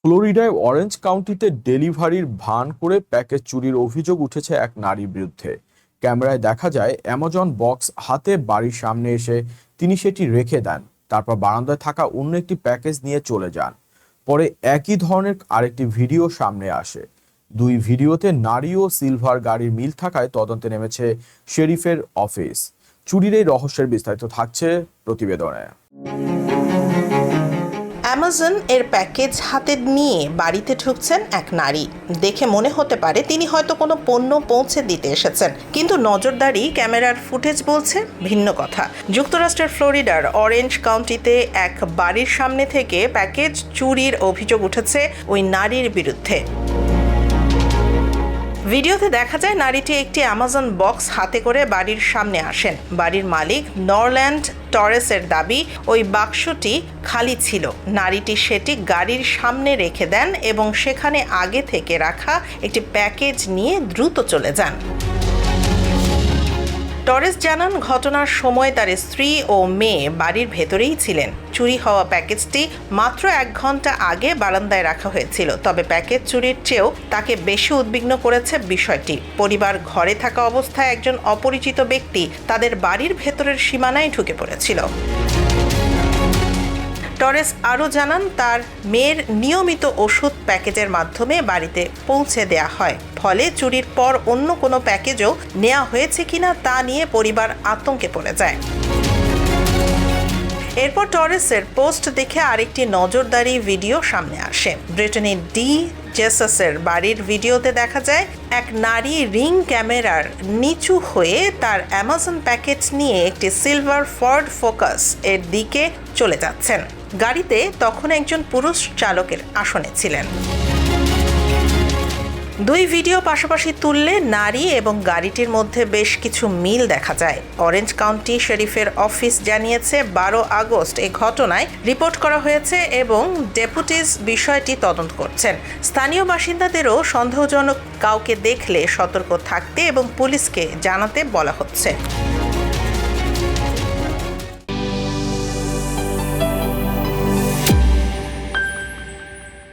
ফ্লোরিডায় orange কাউন্টিতে ডেলিভারির ভান করে প্যাকেজ চুরির অভিযোগ উঠেছে এক নারীর বিরুদ্ধে। ক্যামেরায় দেখা যায় অ্যামাজন বক্স হাতে বাড়ির সামনে এসে তিনি সেটি রেখে দেন, তারপর বারান্দায় থাকা অন্য একটি প্যাকেজ নিয়ে চলে যান। পরে একই ধরনের আরেকটি ভিডিও সামনে আসে। দুই ভিডিওতে নারী ও সিলভার গাড়ির মিল থাকায় তদন্তে নেমেছে শেরিফের অফিস। চুরির এই রহস্যের বিস্তারিত থাকছে প্রতিবেদনে। অ্যামাজন এর প্যাকেজ হাতে নিয়ে বাড়িতে ঢুকছেন এক নারী। দেখে মনে হতে পারে তিনি হয়তো কোনো পণ্য পৌঁছে দিতে এসেছেন, কিন্তু নজরদারি ক্যামেরার ফুটেজ বলছে ভিন্ন কথা। যুক্তরাষ্ট্রের ফ্লোরিডার অরেঞ্জ কাউন্টিতে এক বাড়ির সামনে থেকে প্যাকেজ চুরির অভিযোগ উঠেছে ওই নারীর বিরুদ্ধে। ভিডিওতে দেখা যায় নারীটি একটি অ্যামাজন বক্স হাতে করে বাড়ির সামনে আসেন। বাড়ির মালিক নরল্যান্ড টরেসের দাবি, ওই বাক্সটি খালি ছিল। নারীটি সেটি গাড়ির সামনে রেখে দেন এবং সেখানে আগে থেকে রাখা একটি প্যাকেজ নিয়ে দ্রুত চলে যান। টরেস জানান, ঘটনার সময় তার স্ত্রী ও মেয়ে বাড়ির ভেতরেই ছিলেন। চুরি হওয়া প্যাকেজটি মাত্র 1 ঘন্টা আগে বারান্দায় রাখা হয়েছিল। তবে প্যাকেজ চুরির চেয়েও তাকে বেশি উদ্বিগ্ন করেছে বিষয়টি। পরিবার ঘরে থাকা অবস্থায় একজন অপরিচিত ব্যক্তি তাদের বাড়ির ভেতরের সীমানায় ঢুকে পড়েছিল। টরেস আরও জানান, তার মেয়ের নিয়মিত ওষুধ প্যাকেজের মাধ্যমে বাড়িতে পৌঁছে দেয়া হয়। ফলে চুরির পর অন্য কোনো প্যাকেজও নেওয়া হয়েছে কিনা তা নিয়ে পরিবার আতঙ্কে পড়ে যায়। এরপর টরেসের পোস্ট দেখে আরেকটি নজরদারি ভিডিও সামনে আসে। ব্রিটেনের ডি জেসাসের বাড়ির ভিডিওতে দেখা যায় এক নারী রিং ক্যামেরার নিচু হয়ে তার অ্যামাজন প্যাকেজ নিয়ে একটি সিলভার ফোর্ড ফোকাস এর দিকে চলে যাচ্ছেন। গাড়িতে তখন একজন পুরুষ চালকের আসনে ছিলেন। দুই ভিডিও পাশাপাশি তুললে নারী এবং গাড়িটির মধ্যে বেশ কিছু মিল দেখা যায়। অরেঞ্জ কাউন্টি শেরিফের অফিস জানিয়েছে 12 আগস্ট এই ঘটনায় রিপোর্ট করা হয়েছে এবং ডেপুটিজ বিষয়টি তদন্ত করছেন। স্থানীয় বাসিন্দাদেরও সন্দেহজনক কাউকে দেখলে সতর্ক থাকতে এবং পুলিশকে জানাতে বলা হচ্ছে।